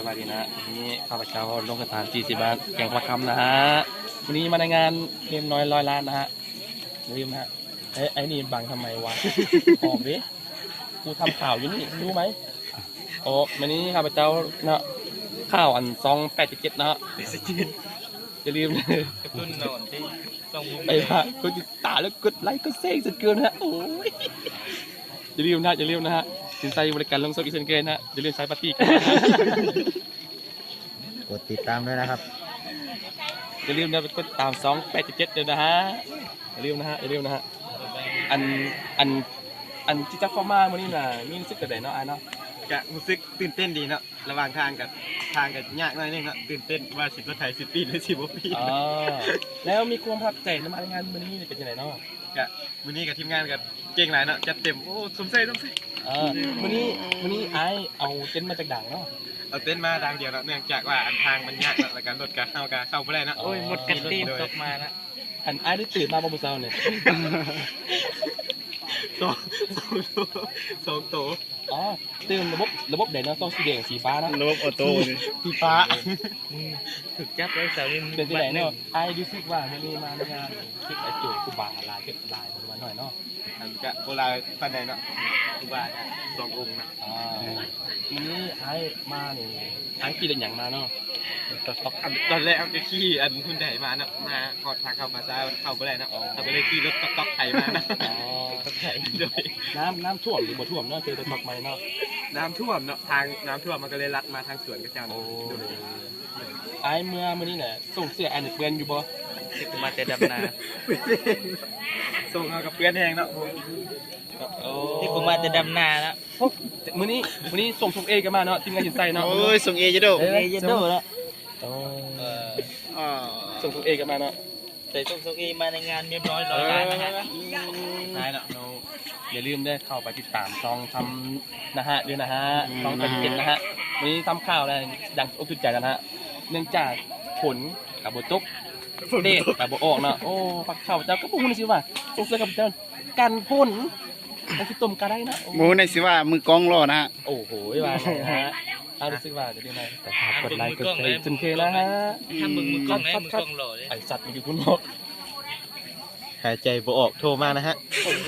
สวัสดีนะวันนี้ข้าพเจ้าลงกระถาง40 บาทแกงปลาคำนะฮะวันนี้มาในงานเรียมน้อย100 ล้านนะฮะลืมนะฮะไอ้นี่บังทำไมวะ ออกดิกูทำข่าวอยู่นี่รู้ไหมโอ้วันนี้ข้าพเจ้านะข้าวอัน2877นะฮะอย่าลืมนะ กระตุ้นนอนที่ต้องมุม ไอ้พระกดติดตามแล้วกดไลค์กดแชร์สุดเกินนะฮะโอ้ยอย่าลืมนะสินใจบริการลงโซอีเซนเกนนะอย่าลืมใช้ปาร์ตี้กันนะ กดติดตามด้วยนะครับ อย่าลืมนะไปกดตาม2877เดี๋ยวนะฮะอย่าลืมนะฮะอันที่จะเข้ามาวันนี้น่ะมีรู้สึกกระไดเนาะเนาะ กะรู้สึกตื่นเต้นดีเนาะระหว่างทางกับยากหน่อยนึงเนาะตื่นเต้นว่าสิบรถไถ10 ปีหรือ10 ปี อ๋อแล้วมีความประทับใจในมางานวันนี้เป็นยังไงเนาะ กะวันนี้กับทีมงานกับเก่งหลายเนาะจัดเต็มโอ้สมใส่ วันนี้ไอเอาเต็นท์มาจากด่างเนาะ เอาเต้นมาดังเดียวเนาะเนื่องจากว่าอันทางมันยากเนาะแล้วการรถกะเข้าไปได้เนาะ โอ้ยหมดกันตีมตกมา นะ อันไอได้ตื่นมาบนเสาเนี่ย สองโต อ๋อตื่นระบบเด่นเนาะต้องสีแดงสีฟ้านะ ระบบออโต้สีฟ้า ถึกจับไว้เสาร์นี้เป็นที่ไหนเนาะไอดูซิว่าวันนี้มาในงานคิดไอจุดกูบาลายเก็บลายประมาณหน่อยเนาะ อันกะโบราณปันใดเนาะครูบาอาจารย์2 องค์นะ วันนี้ไอ้มาเนี่ยไอ้ขี่เดินอย่างมาเนาะ ตอนแรกเอาจะขี่อันคุณใหญ่มาเนาะมาขอดทางเข้ามาซ้ายเข้าไปได้เนาะเขาก็เลยขี่รถต๊อกไถมาเนาะ อ๋อ ต๊อกไถโดย น้ำท่วมหรือบ่ท่วมเนาะเจอตะตกไหมเนาะ น้ำท่วมเนาะทางน้ำท่วมมันก็เลยลัดมาทางสวนกระเจ้า โอ้ โดย ไอ้เมื่อนี้เนี่ยส่งเสื้อแอนเปื้อนอยู่บ่ ที่กูมาแต่ดำนาส่งเอากับเพื่อนแหงเนาะ ที่ผมมาจะดำนาแล้ว มื้อนี้ส่งเอกันมาเนาะทีมงานหินไซเนาะ โอ้ยส่งเอจะโด เฮ้ยยันโดแล้ว โอ้ อ๋อ ส่งเอกันมาเนาะ แต่ส่งส่งเอมาในงานเรียบร้อย100 ล้านนะฮะ ได้เนาะอย่าลืมได้เข้าไปติดตามช่องทำนะฮะด้วยนะฮะช่อง87นะฮะวันนี้ทำข่าวอะไรดังอกจุดใจกันฮะเนื่องจากผลกับบ่ตก เด็ดแต่บ่ออกเนาะโอ้ปักเข่าเจ้าก็พูดนี่สิว่าส่งเสื้อกับเจ้ากันพ่นมันคือต้มกระได้นะ หมูในสิว่ามือกองรอนะฮะ โอ้โหว่าไงฮะเอารู้สึกว่าจะได้ไหมแต่ฝากกดไลค์กดแชร์จนเคนะฮะ ถ้ามึงกล้องไหนมึงกล้องโหลเลย ไอสัตว์มันอยู่คุณบอก หายใจบ่ออกโทรมานะฮะ โอ้โห